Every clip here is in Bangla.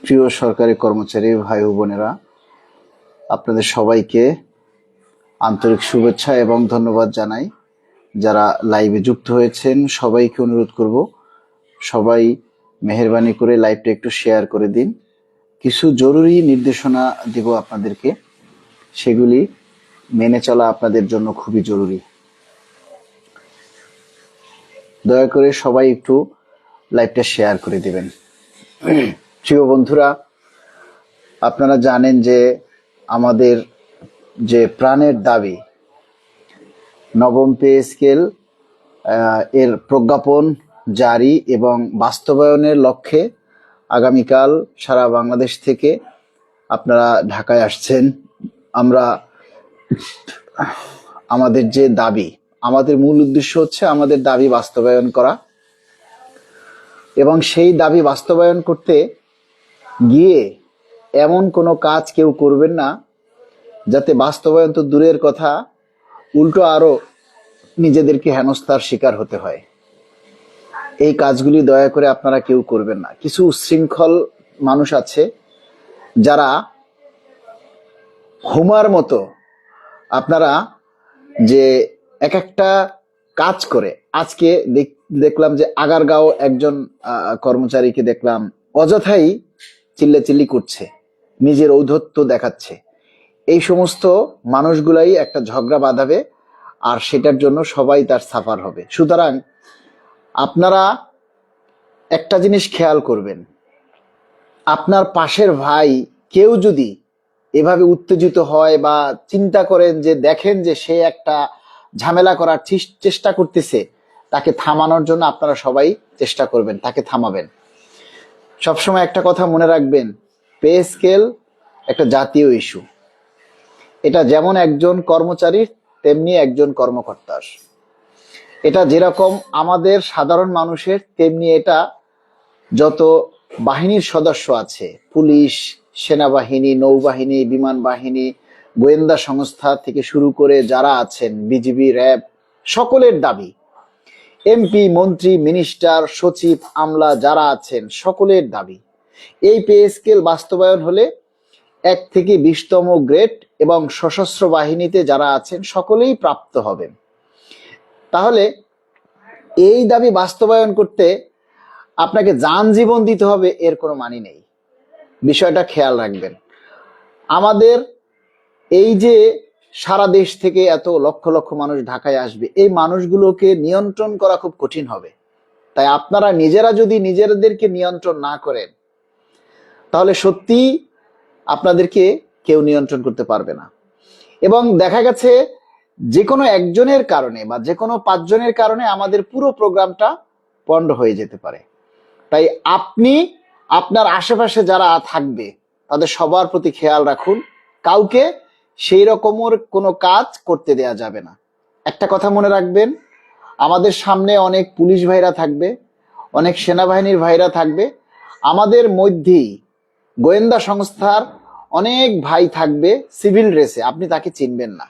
প্রিয় সরকারি কর্মচারী ভাই ও বোনেরা, আপনাদের সবাইকে আন্তরিক শুভেচ্ছা এবং ধন্যবাদ জানাই। যারা লাইভে যুক্ত হয়েছেন সবাইকে অনুরোধ করব, সবাই মেহেরবানি করে লাইভটা একটু শেয়ার করে দিন। কিছু জরুরি নির্দেশনা দিব আপনাদেরকে, সেগুলি মেনে চলা আপনাদের জন্য খুবই জরুরি। দয়া করে সবাই একটু লাইভটা শেয়ার করে দিবেন। প্রিয় বন্ধুরা, আপনারা জানেন যে আমাদের যে প্রাণের দাবি নবম পে স্কেল এর প্রজ্ঞাপন জারি এবং বাস্তবায়নের লক্ষ্যে আগামীকাল সারা বাংলাদেশ থেকে আপনারা ঢাকায় আসছেন। আমরা আমাদের যে দাবি, আমাদের মূল উদ্দেশ্য হচ্ছে আমাদের দাবি বাস্তবায়ন করা, এবং সেই দাবি বাস্তবায়ন করতে গিয়ে এমন কোনো কাজ কেউ করবেন না যাতে বাস্তবায়ন তো দূরের কথা, উল্টো আরো নিজেদেরকে হেনস্থার শিকার হতে হয়। এই কাজগুলি দয়া করে আপনারা কেউ করবেন না। কিছু উচ্ছৃঙ্খল মানুষ আছে যারা হুমার মতো আপনারা যে এক একটা কাজ করে, আজকে দেখলাম যে আগারগাঁও একজন কর্মচারীকে দেখলাম অযথাই চিল্লাচিল্লি করছে, নিজের ঔদ্ধত্য দেখাচ্ছে। এই সমস্ত মানুষগুলাই একটা ঝগড়া বাঁধাবে, আর সেটার জন্য সবাই তার সাফার হবে। সুতরাং আপনারা একটা জিনিস খেয়াল করবেন, আপনার পাশের ভাই কেউ যদি এভাবে উত্তেজিত হয় বা চিন্তা করেন যে দেখেন যে সে একটা ঝামেলা করার চেষ্টা করতেছে, তাকে থামানোর জন্য আপনারা সবাই চেষ্টা করবেন, তাকে থামাবেন। সবসময় একটা কথা মনে রাখবেন, পে স্কেল একটা জাতীয় ইস্যু। এটা যেমন একজন কর্মচারীর তেমনি একজন কর্মকর্তার। এটা যেরকম আমাদের সাধারণ মানুষের, তেমনি এটা যত বাহিনীর সদস্য আছে, পুলিশ, সেনাবাহিনী, নৌবাহিনী, বিমান বাহিনী, গোয়েন্দা সংস্থা থেকে শুরু করে যারা আছেন, বিজিবি, র্যাব, সকলের দাবি, এমপি, মন্ত্রী, মিনিস্টার, সচিব, আমলা যারা আছেন সকলের দাবি এই পে স্কেল বাস্তবায়ন হলে 1 থেকে 20তম গ্রেড এবং সশস্ত্র বাহিনীতে যারা আছেন সকলেই প্রাপ্ত হবেন। তাহলে এই দাবি বাস্তবায়ন করতে আপনাকে যান জীবন দিতে হবে এর কোনো মানে নেই। বিষয়টা খেয়াল রাখবেন। আমাদের এই যে সারা দেশ থেকে এত লক্ষ লক্ষ মানুষ ঢাকায় আসবে, এই মানুষগুলোকে নিয়ন্ত্রণ করা খুব কঠিন হবে। তাই আপনারা নিজেরা যদি নিজেদেরকে নিয়ন্ত্রণ না করেন, তাহলে সত্যি আপনাদেরকে কেউ নিয়ন্ত্রণ করতে পারবে না। এবং দেখা গেছে যে কোনো একজনের কারণে বা যে কোনো 5 জনের কারণে আমাদের পুরো প্রোগ্রামটা পণ্ড হয়ে যেতে পারে। তাই আপনি আপনার আশেপাশে যারা থাকবে তাদের সবার প্রতি খেয়াল রাখুন, কাউকে সেই রকমের কোনো কাজ করতে দেয়া যাবে না। একটা কথা মনে রাখবেন, আমাদের সামনে অনেক পুলিশ ভাইরা থাকবে, অনেক সেনাবাহিনীর ভাইরা থাকবে, আমাদের মধ্যেই গোয়েন্দা সংস্থার অনেক ভাই থাকবে সিভিল ড্রেসে, আপনি তাকে চিনবেন না।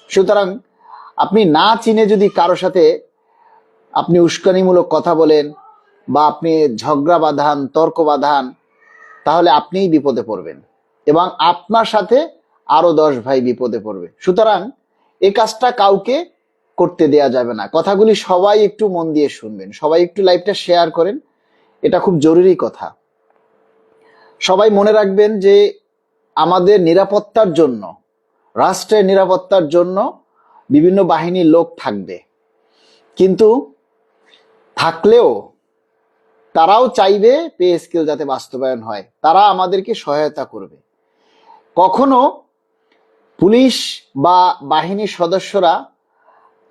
সুতরাং আপনি না চিনে যদি কারো সাথে আপনি উস্কানিমূলক কথা বলেন বা আপনি ঝগড়া বাঁধান, তর্ক বাঁধান, তাহলে আপনিই বিপদে পড়বেন এবং আপনার সাথে আরো 10 ভাই বিপদে পড়বে। সুতরাং এই কাজটা কাউকে করতে দেয়া যাবে না। কথাগুলি সবাই একটু মন দিয়ে শুনবেন, সবাই একটু লাইভটা শেয়ার করেন, এটা খুব জরুরি কথা। সবাই মনে রাখবেন যে আমাদের নিরাপত্তার জন্য, রাষ্ট্রের নিরাপত্তার জন্য বিভিন্ন বাহিনীর লোক থাকবে, কিন্তু থাকলেও তারাও চাইবে পে স্কেল যাতে বাস্তবায়ন হয়, তারা আমাদেরকে সহায়তা করবে। কখনো পুলিশ বা বাহিনীর সদস্যরা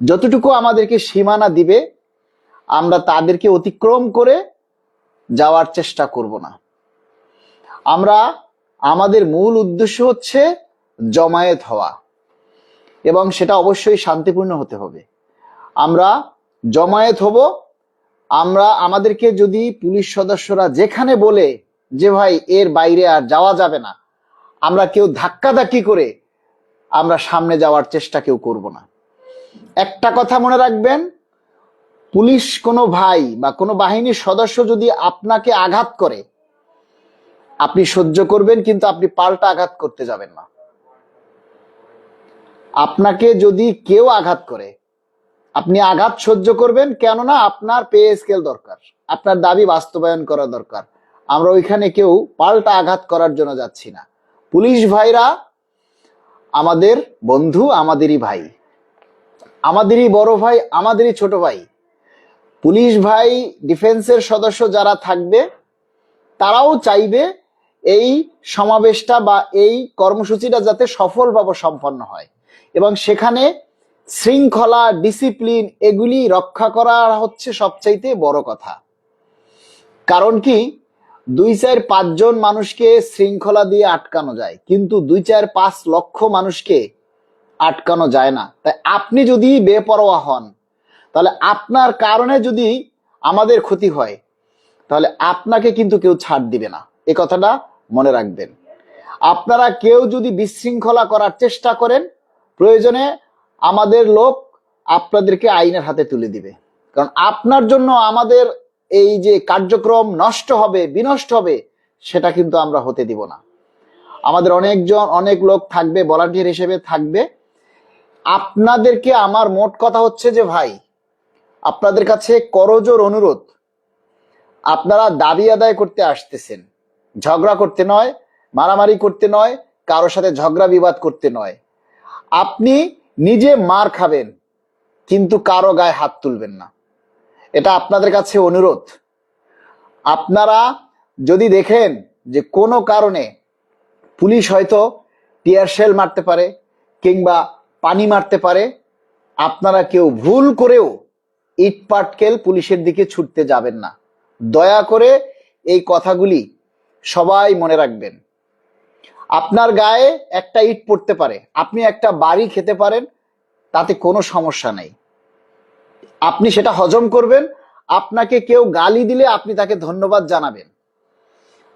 যতটুকু আমাদেরকে সীমানা দিবে আমরা তাদেরকে অতিক্রম করে যাওয়ার চেষ্টা করব না। আমরা আমাদের মূল উদ্দেশ্য হচ্ছে জমায়েত হওয়া, এবং সেটা অবশ্যই শান্তিপূর্ণ হতে হবে। আমরা জমায়েত হব। আমরা আমাদেরকে যদি পুলিশ সদস্যরা যেখানে বলে যে ভাই এর বাইরে আর যাওয়া যাবে না, আমরা কেউ ধাক্কাধাক্কি করে আমরা সামনে যাওয়ার চেষ্টা কেউ করব না। একটা কথা মনে রাখবেন, পুলিশ কোনো ভাই বা কোনো বাহিনীর সদস্য যদি আপনাকে আঘাত করে, আপনি সহ্য করবেন, কিন্তু আপনি পাল্টা আঘাত করতে যাবেন না। আপনাকে যদি কেউ আঘাত করে, আপনি আঘাত সহ্য করবেন, কেননা আপনার পে স্কেল দরকার, আপনার দাবি বাস্তবায়ন করা দরকার। আমরা ওইখানে কেউ পাল্টা আঘাত করার জন্য যাচ্ছি না। পুলিশ ভাইরা আমাদের বন্ধু, আমাদেরই ভাই, আমাদেরই বড় ভাই, আমাদেরই ছোট ভাই। পুলিশ ভাই, ডিফেন্সের সদস্য যারা থাকবে, তারাও চাইবে এই সমাবেশটা বা এই কর্মসূচিটা যাতে সফলভাবে সম্পন্ন হয়, এবং সেখানে শৃঙ্খলা, ডিসিপ্লিন এগুলি রক্ষা করা হচ্ছে সবচাইতে বড় কথা। কারণ কি, 2-4-5 জন মানুষকে শৃঙ্খলা দিয়ে আটকানো যায়, কিন্তু 2-4-5 লক্ষ মানুষকে আটকানো যায় না। তাই আপনি যদি বেপরোয়া হন, তাহলে আপনার কারণে যদি আমাদের ক্ষতি হয়, তাহলে আপনাকে কিন্তু কেউ ছাড় দিবে না, এ কথাটা মনে রাখবেন। আপনারা কেউ যদি বিশৃঙ্খলা করার চেষ্টা করেন, প্রয়োজনে আমাদের লোক আপনাদেরকে আইনের হাতে তুলে দিবে। কারণ আপনার জন্য আমাদের এই যে কার্যক্রম নষ্ট হবে, বিনষ্ট হবে, সেটা কিন্তু আমরা হতে দিব না। আমাদের অনেক লোক থাকবে, ভলান্টিয়ার হিসেবে থাকবে। আপনাদেরকে আমার মোট কথা হচ্ছে যে ভাই, আপনাদের কাছে করজোর অনুরোধ, আপনারা দাবি আদায় করতে আসতেছেন, ঝগড়া করতে নয়, মারামারি করতে নয়, কারোর সাথে ঝগড়া বিবাদ করতে নয়। আপনি নিজে মার খাবেন, কিন্তু কারো গায়ে হাত তুলবেন না, এটা আপনাদের কাছে অনুরোধ। আপনারা যদি দেখেন যে কোনো কারণে পুলিশ হয়তো টিয়ার শেল মারতে পারে কিংবা পানি মারতে পারে, আপনারা কেউ ভুল করেও ইট পাটকেল পুলিশের দিকে ছুটতে যাবেন না। দয়া করে এই কথাগুলি সবাই মনে রাখবেন। আপনার গায়ে একটা ইট পড়তে পারে, আপনি একটা বাড়ি খেতে পারেন, তাতে কোনো সমস্যা নেই, আপনি সেটা হজম করবেন। আপনাকে কেউ গালি দিলে আপনি তাকে ধন্যবাদ জানাবেন।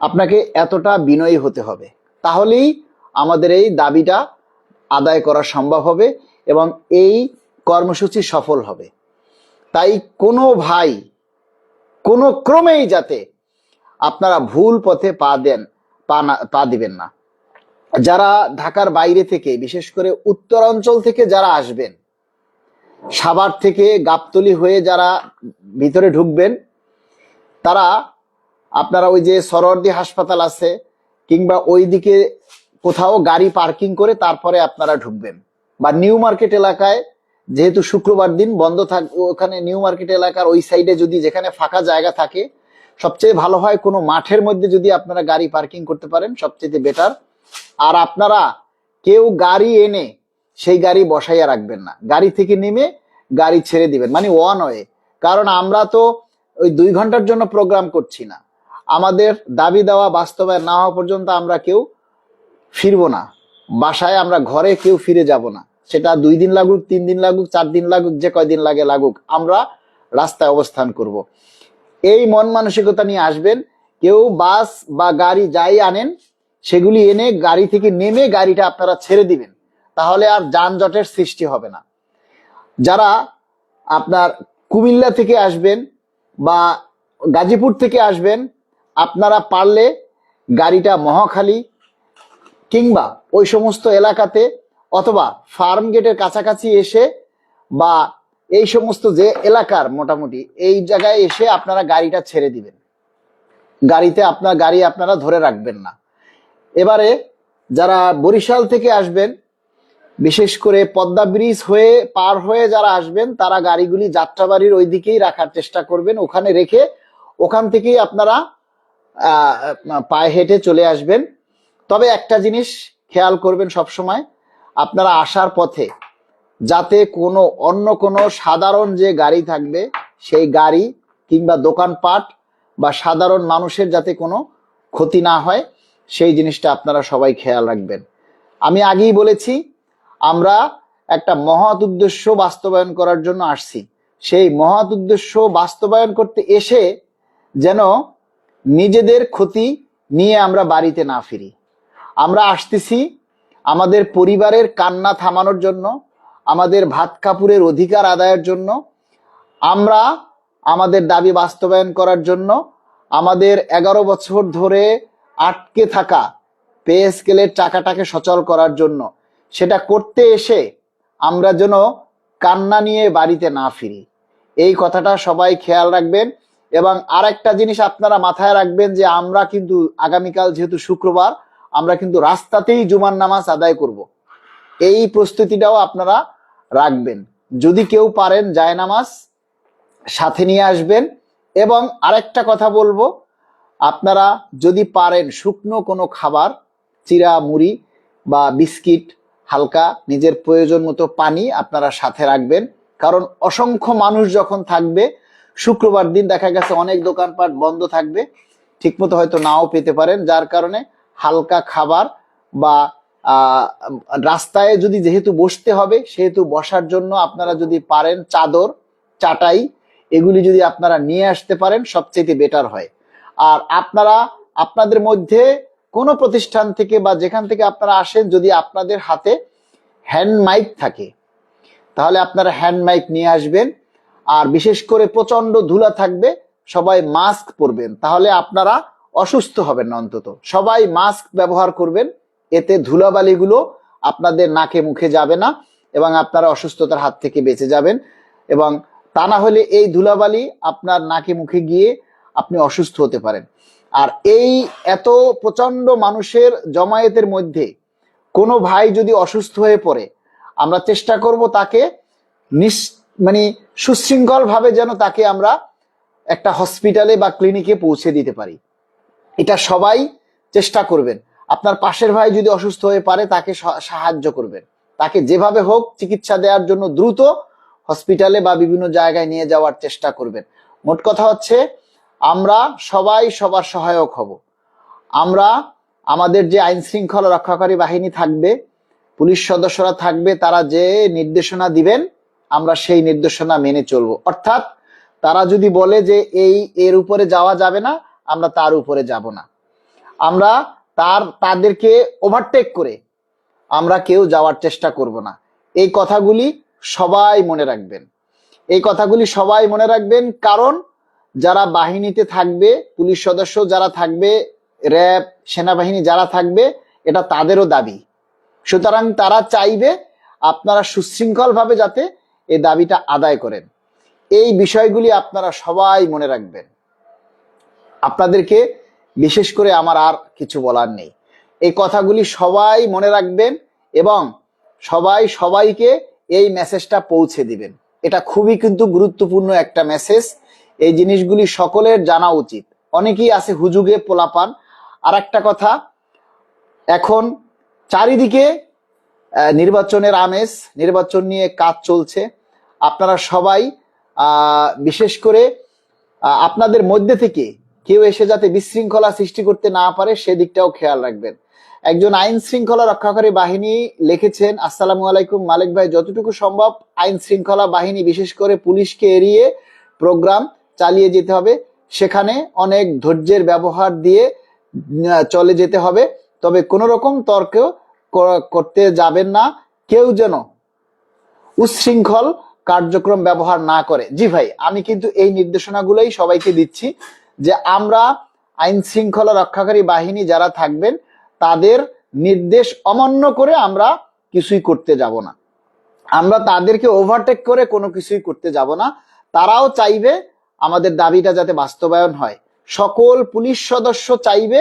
আপনাকে এতটা বিনয়ী হতে হবে, তাহলেই আমাদের এই দাবিটা আদায় করা সম্ভব হবে এবং এই কর্মসূচি সফল হবে। তাই কোনো ভাই কোনো ক্রমেই যাতে আপনারা ভুল পথে পা দিবেন না। যারা ঢাকার বাইরে থেকে, বিশেষ করে উত্তরাঞ্চল থেকে যারা আসবেন, সাভার থেকে গাবতলী হয়ে যারা ভিতরে ঢুকবেন, তারা আপনারা ওই যে সরোয়ার্দী হাসপাতাল আছে কিংবা ওইদিকে কোথাও গাড়ি পার্কিং করে তারপরে আপনারা ঢুকবেন। বা নিউ মার্কেট এলাকায়, যেহেতু শুক্রবার দিন বন্ধ থাকবে, ওখানে নিউ মার্কেট এলাকার ওই সাইডে যদি যেখানে ফাঁকা জায়গা থাকে, সবচেয়ে ভালো হয় কোনো মাঠের মধ্যে যদি আপনারা গাড়ি পার্কিং করতে পারেন, সবচেয়ে বেটার। আর আপনারা কেউ গাড়ি এনে সেই গাড়ি বসাইয়া রাখবেন না, গাড়ি থেকে নেমে গাড়ি ছেড়ে দিবেন, মানে ওয়ান ওয়ে। কারণ আমরা তো ওই 2 ঘন্টার জন্য প্রোগ্রাম করছি না, আমাদের দাবি দেওয়া বাস্তবায়ন না হওয়া পর্যন্ত আমরা কেউ ফিরবো না বাসায়, আমরা ঘরে কেউ ফিরে যাব না। সেটা 2 দিন লাগুক, 3 দিন লাগুক, 4 দিন লাগুক, যে কয়দিন লাগে লাগুক, আমরা রাস্তায় অবস্থান করব। এই মন মানসিকতা নিয়ে আসবেন। কেউ বাস বা গাড়ি যাই আনেন, সেগুলি এনে গাড়ি থেকে নেমে গাড়িটা আপনারা ছেড়ে দিবেন, তাহলে আর যানজটের সৃষ্টি হবে না। যারা আপনার কুমিল্লা থেকে আসবেন বা গাজীপুর থেকে আসবেন, আপনারা পারলে গাড়িটা মহাখালী কিংবা ওই সমস্ত এলাকাতে অথবা ফার্ম গেটের কাছাকাছি এসে বা এই সমস্ত যে এলাকার মোটামুটি এই জায়গায় এসে আপনারা গাড়িটা ছেড়ে দিবেন। গাড়িতে আপনার গাড়ি আপনারা ধরে রাখবেন না। এবারে যারা বরিশাল থেকে আসবেন, বিশেষ করে পদ্মা ব্রিজ হয়ে পার হয়ে যারা আসবেন, তারা গাড়িগুলি যাত্রাবাড়ির ওই দিকেই রাখার চেষ্টা করবেন, ওখানে রেখে ওখান থেকেই আপনারা পায়ে হেঁটে চলে আসবেন। তবে একটা জিনিস খেয়াল করবেন সব সময়, আপনারা আসার পথে যাতে অন্য কোনো সাধারণ যে গাড়ি থাকবে, সেই গাড়ি কিংবা দোকানপাট বা সাধারণ মানুষের যাতে কোনো ক্ষতি না হয়, সেই জিনিসটা আপনারা সবাই খেয়াল রাখবেন। আমি আগেই বলেছি, আমরা একটা মহৎ উদ্দেশ্য বাস্তবায়ন করার জন্য আসছি। সেই মহৎ উদ্দেশ্য বাস্তবায়ন করতে এসে যেন নিজেদের ক্ষতি নিয়ে আমরা বাড়িতে না ফিরি। আমরা আসতেছি আমাদের পরিবারের কান্না থামানোর জন্য, আমাদের ভাত কাপড়ের অধিকার আদায়ের জন্য, আমরা আমাদের দাবি বাস্তবায়ন করার জন্য। আমাদের 11 বছর ধরে আটকে থাকা পে স্কেলের চাকাটাকে সচল করার জন্য, সেটা করতে এসে আমরা যেন কান্না নিয়ে বাড়িতে না ফিরি। এই কথাটা সবাই খেয়াল রাখবেন। এবং আরেকটা জিনিস আপনারা মাথায় রাখবেন যে আমরা কিন্তু আগামীকাল যেহেতু শুক্রবার, আমরা কিন্তু রাস্তাতেই জুমার নামাজ আদায় করব। এই প্রস্তুতিটাও আপনারা রাখবেন। যদি কেউ পারেন জায়নামাজ সাথে নিয়ে আসবেন। এবং আরেকটা কথা বলবো, আপনারা যদি পারেন শুকনো কোনো খাবার, চিরা মুড়ি বা বিস্কিট, হালকা নিজের প্রয়োজন মতো পানি আপনারা সাথে রাখবেন। কারণ অসংখ্য মানুষ যখন থাকবে, শুক্রবার দিন দেখা গেছে অনেক দোকানপাট বন্ধ থাকবে, ঠিকমতো হয়তো নাও পেতে পারেন, যার কারণে হালকা খাবার বা রাস্তায় যদি যেহেতু বসতে হবে, সেহেতু বসার জন্য আপনারা যদি পারেন চাদর, চাটাই, এগুলি যদি আপনারা নিয়ে আসতে পারেন সবচেয়ে বেটার হয়। আর আপনারা আপনাদের মধ্যে কোনো প্রতিষ্ঠান থেকে বা যেখান থেকে আপনারা আসেন, যদি আপনাদের হাতে হ্যান্ড মাইক থাকে তাহলে আপনারা হ্যান্ড মাইক নিয়ে আসবেন। আর বিশেষ করে প্রচন্ড ধুলা থাকবে, সবাই মাস্ক পরবেন, তাহলে আপনারা অসুস্থ হবেন না। অন্তত সবাই মাস্ক ব্যবহার করবেন, এতে ধুলাবালিগুলো আপনাদের নাকে মুখে যাবে না এবং আপনারা অসুস্থতার হাত থেকে বেঁচে যাবেন। এবং তা না হলে এই ধুলাবালি আপনার নাকে মুখে গিয়ে আপনি অসুস্থ হতে পারেন। আর এই এত প্রচন্ড মানুষের জমায়েতের মধ্যে কোনো ভাই যদি অসুস্থ হয়ে পড়ে, আমরা চেষ্টা করব তাকে মানে সুশৃঙ্খল ভাবে যেন তাকে আমরা একটা হসপিটালে বা ক্লিনিকে পৌঁছে দিতে পারি। এটা সবাই চেষ্টা করবেন। আপনার পাশের ভাই যদি অসুস্থ হয়ে পারে তাকে সাহায্য করবেন, তাকে যেভাবে হোক চিকিৎসা দেওয়ার জন্য দ্রুত হসপিটালে বা বিভিন্ন জায়গায় নিয়ে যাওয়ার চেষ্টা করবেন। মোট কথা হচ্ছে আমরা সবাই সবার সহায়ক হব। আমরা আমাদের যে আইন শৃঙ্খলা রক্ষাকারী বাহিনী থাকবে, পুলিশ সদস্যরা থাকবে, তারা যে নির্দেশনা দিবেন আমরা সেই নির্দেশনা মেনে চলবো। অর্থাৎ তারা যদি বলে যে এর উপরে যাওয়া যাবে না, আমরা তার উপরে যাব না। আমরা তাদেরকে ওভারটেক করে আমরা কেউ যাওয়ার চেষ্টা করব না। এই কথাগুলি সবাই মনে রাখবেন। এই কথাগুলি সবাই মনে রাখবেন, কারণ যারা বাহিনীতে থাকবে, পুলিশ সদস্য যারা থাকবে, র্যাব, সেনাবাহিনী যারা থাকবে, এটা তাদেরও দাবি। সুতরাং তারা চাইবে আপনারা সুশৃঙ্খল ভাবে যাতে এই দাবিটা আদায় করেন। এই বিষয়গুলি আপনারা সবাই মনে রাখবেন। আপনাদেরকে বিশেষ করে আমার আর কিছু বলার নেই। এই কথাগুলি সবাই মনে রাখবেন এবং সবাই সবাইকে এই মেসেজটা পৌঁছে দিবেন। এটা খুবই কিন্তু গুরুত্বপূর্ণ একটা মেসেজ। এই জিনিসগুলি সকলের জানা উচিত। অনেকেই আছে হুজুগে পোলাপান। আর একটা কথা, এখন চারিদিকে নির্বাচনের আমেজ, নির্বাচন নিয়ে কাজ চলছে। আপনারা সবাই বিশেষ করে আপনাদের মধ্যে থেকে কেউ এসে যাতে বিশৃঙ্খলা সৃষ্টি করতে না পারে সেদিকটাও খেয়াল রাখবেন। একজন আইন শৃঙ্খলা রক্ষাকারী বাহিনী লিখেছেন, আসসালামু আলাইকুম মালিক ভাই, যতটুকু সম্ভব আইন শৃঙ্খলা বাহিনী বিশেষ করে পুলিশকে এড়িয়ে প্রোগ্রাম চালিয়ে যেতে হবে। সেখানে অনেক ধৈর্যের ব্যবহার দিয়ে চলে যেতে হবে, তবে কোনো রকম তর্ক করতে যাবেন না, কেউ যেন উচ্ছৃঙ্খল কার্যক্রম ব্যবহার না করে। জি ভাই, আমি কিন্তু এই নির্দেশনাগুলোই সবাইকে দিচ্ছি যে আমরা আইন শৃঙ্খলা রক্ষাকারী বাহিনী যারা থাকবেন তাদের নির্দেশ অমান্য করে আমরা কিছুই করতে যাব না। আমরা তাদেরকে ওভারটেক করে কোনো কিছুই করতে যাব না। তারাও চাইবে আমাদের দাবিটা যাতে বাস্তবায়ন হয়। সকল পুলিশ সদস্য চাইবে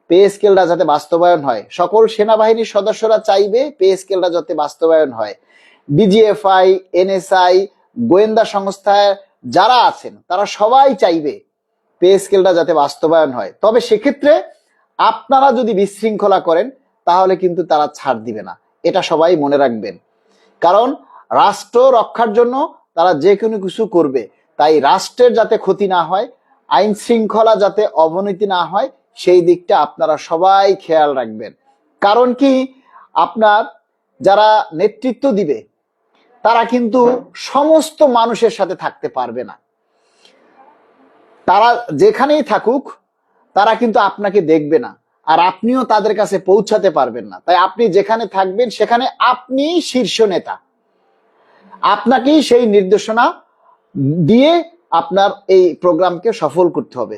পে স্কেলটা যাতে বাস্তবায়ন হয়। সকল সেনাবাহিনীর সদস্যরা চাইবে পে স্কেলটা যাতে বাস্তবায়ন হয়। ডিজিএফআই, এনএসআই, গোয়েন্দা সংস্থায় যারা আছেন তারা সবাই চাইবে পে স্কেলটা যাতে বাস্তবায়ন হয়। তবে সেক্ষেত্রে আপনারা যদি বিশৃঙ্খলা করেন তাহলে কিন্তু তারা ছাড় দিবে না, এটা সবাই মনে রাখবেন। কারণ রাষ্ট্র রক্ষার জন্য তারা যে কোনো কিছু করবে। তাই রাষ্ট্রের যাতে ক্ষতি না হয়, আইন শৃঙ্খলা যাতে অবনতি না হয়, সেই দিকটা আপনারা সবাই খেয়াল রাখবেন। কারণ কি, আপনার যারা নেতৃত্ব দিবে তারা কিন্তু সমস্ত মানুষের সাথে থাকতে পারবে না। তারা যেখানেই থাকুক তারা কিন্তু আপনাকে দেখবে না, আর আপনিও তাদের কাছে পৌঁছাতে পারবেন না। তাই আপনি যেখানে থাকবেন সেখানে আপনি শীর্ষ নেতা, আপনাকেই সেই নির্দেশনা দিয়ে আপনার এই প্রোগ্রামকে সফল করতে হবে।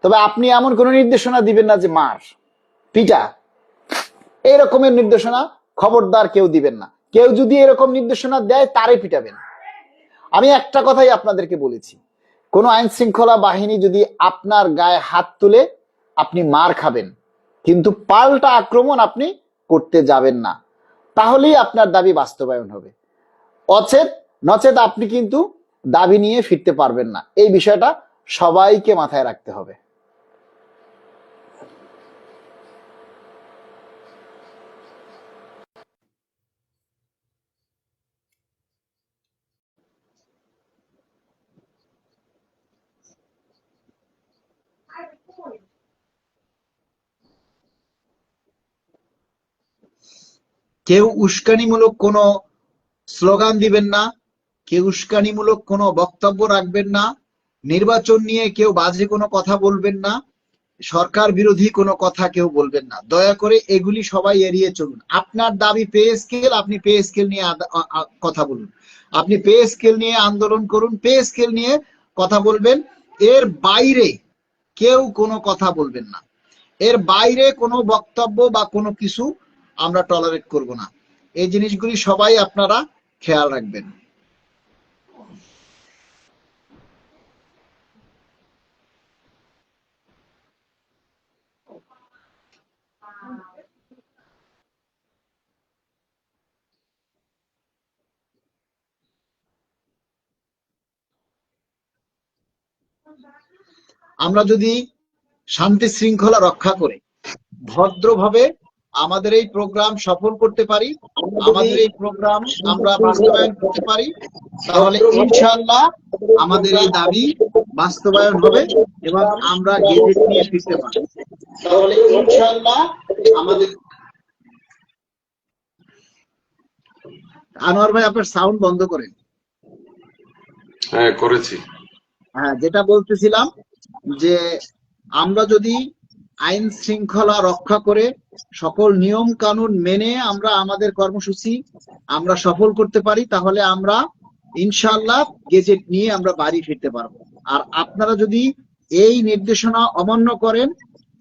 তবে আপনি এমন কোনো নির্দেশনা দিবেন না যে মার, পিটা, এই রকমের নির্দেশনা খবরদার কেউ দিবেন না। কেউ যদি এরকম নির্দেশনা দেয় তারে পিটাবেন। আমি একটা কথাই আপনাদেরকে বলেছি, কোন আইন শৃঙ্খলা বাহিনী যদি আপনার গায়ে হাত তুলে আপনি মার খাবেন, কিন্তু পাল্টা আক্রমণ আপনি করতে যাবেন না, তাহলেই আপনার দাবি বাস্তবায়ন হবে। নচেত আপনি কিন্তু দাবি নিয়ে ফিরতে পারবেন না। এই বিষয়টা সবাইকে মাথায় রাখতে হবে। কেউ উস্কানিমূলক কোনো স্লোগান দিবেন না, কেউ উস্কানিমূলক কোনো বক্তব্য রাখবেন না, নির্বাচন নিয়ে কেউ বাজে কোনো কথা বলবেন না, সরকার বিরোধী কোনো কথা কেউ বলবেন না। দয়া করে এগুলি সবাই এড়িয়ে চলুন। আপনার দাবি পে স্কেল, আপনি পে স্কেল নিয়ে কথা বলুন, আপনি পে স্কেল নিয়ে আন্দোলন করুন, পে স্কেল নিয়ে কথা বলবেন। এর বাইরে কেউ কোনো কথা বলবেন না, এর বাইরে কোনো বক্তব্য বা কোনো কিছু আমরা টলারেট করব না। এই জিনিসগুলি সবাই আপনারা খেয়াল রাখবেন। আমরা যদি শান্তি শৃঙ্খলা রক্ষা করে ভদ্রভাবে আমাদের এই প্রোগ্রাম সফল করতে পারি, আমাদের এই প্রোগ্রাম আমরা বাস্তবায়ন করতে পারি, তাহলে ইনশাআল্লাহ আমাদের এই দাবি বাস্তবায়ন হবে এবং আমরা গেজেট নিয়ে ফিরতে পারি। তাহলে ইনশাআল্লাহ আমাদের আনোয়ার ভাই আপনার সাউন্ড বন্ধ করেন। হ্যাঁ করেছি। হ্যাঁ, যেটা বলতেছিলাম যে আমরা যদি আইন শৃঙ্খলা রক্ষা করে সকল নিয়ম কানুন মেনে আমরা আমাদের কর্মসূচি আমরা সফল করতে পারি, তাহলে আমরা ইনশাআল্লাহ গেজেট নিয়ে আমরা বাড়ি ফিরতে পারবো। আর আপনারা যদি এই নির্দেশনা অমান্য করেন,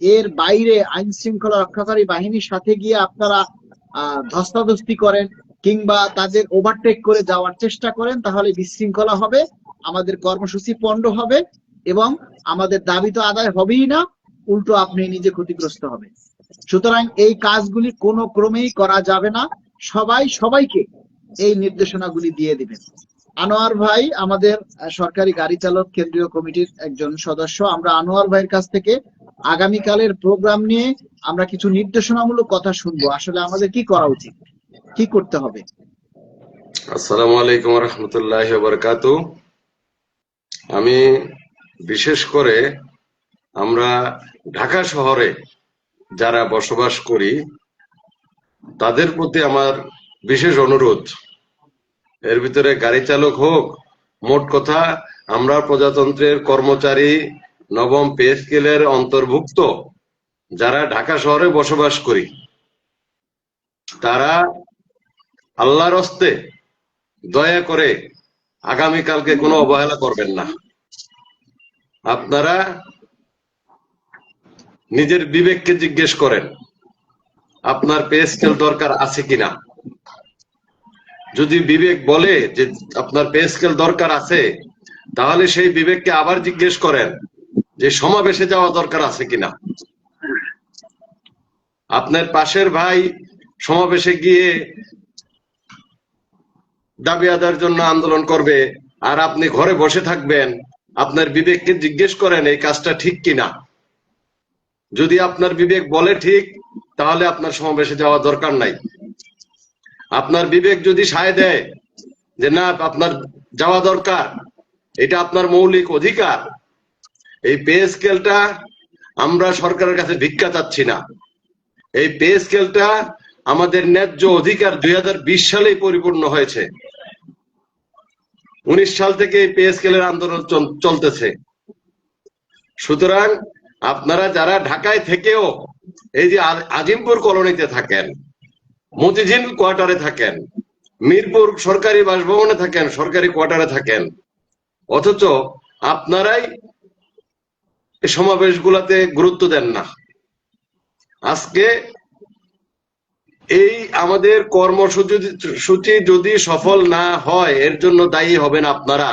এর বাইরে আইন শৃঙ্খলা রক্ষাকারী বাহিনীর সাথে গিয়ে আপনারা ধস্তাধস্তি করেন কিংবা তাদের ওভারটেক করে যাওয়ার চেষ্টা করেন, তাহলে বিশৃঙ্খলা হবে, আমাদের কর্মসূচি পণ্ড হবে এবং আমাদের দাবি তো আদায় হবেই না, উল্টো আপনি নিজে ক্ষতিগ্রস্ত হবে। সুতরাং এই কাজগুলি কোনো ক্রমেই করা যাবে না। সবাই সবাইকে এই নির্দেশনাগুলি দিয়ে দিবেন। আনোয়ার ভাই আমাদের সরকারি গাড়ি চালক কেন্দ্রীয় কমিটির একজন সদস্য। আমরা আনোয়ার ভাইয়ের কাছ থেকে আগামীকালের প্রোগ্রাম নিয়ে আমরা কিছু নির্দেশনামূলক কথা শুনবো। আসলে আমাদের কি করা উচিত, কি করতে হবে? আসসালামু আলাইকুম রহমতুল্লাহ বারাকাতু। আমি বিশেষ করে আমরা ঢাকা শহরে যারা বসবাস করি তাদের প্রতি আমার বিশেষ অনুরোধ, এর ভিতরে গাড়ি চালক হোক, মোট কথা আমরা প্রজাতন্ত্রের কর্মচারী নবম পে স্কেলের অন্তর্ভুক্ত যারা ঢাকা শহরে বসবাস করি, তারা আল্লাহর হস্তে দয়া করে আগামীকালকে কোনো অবহেলা করবেন না। আপনারা নিজের বিবেককে জিজ্ঞেস করেন আপনার পে স্কেল দরকার আছে কিনা। যদি বিবেক বলে যে আপনার পে স্কেল দরকার আছে, তাহলে সেই বিবেককে আবার জিজ্ঞেস করেন যে সমাবেশে যাওয়া দরকার আছে কিনা। আপনার পাশের ভাই সমাবেশে গিয়ে দাবি আদায়ের জন্য আন্দোলন করবে আর আপনি ঘরে বসে থাকবেন, আপনার বিবেককে জিজ্ঞেস করেন এই কাজটা ঠিক কিনা। যদি আপনার বিবেক বলে ঠিক, তাহলে আপনার সমাবেশে যাওয়া দরকার নাই। আপনার বিবেক যদি সায় দেয় যে না আপনার যাওয়া দরকার, এটা আপনার মৌলিক অধিকার, এই পে স্কেলটা আমরা সরকারের কাছে ভিক্ষা চাচ্ছি না, এই পে স্কেলটা আমাদের ন্যায্য অধিকার 2020 সালেই পরিপূর্ণ হয়েছে। 19 সাল থেকে এই পে স্কেলের আন্দোলন চলতেছে। সুতরাং আপনারা যারা ঢাকায় থেকেও এই যে আজিমপুর কলোনিতে থাকেন, মতিঝিল কোয়ার্টারে থাকেন, মিরপুর সরকারি বাসভবনে থাকেন, সরকারি কোয়ার্টারে থাকেন, অথচ আপনারাই এই সমাবেশগুলোতে গুরুত্ব দেন না। আজকে এই আমাদের কর্মসূচি যদি সফল না হয় এর জন্য দায়ী হবেন আপনারা।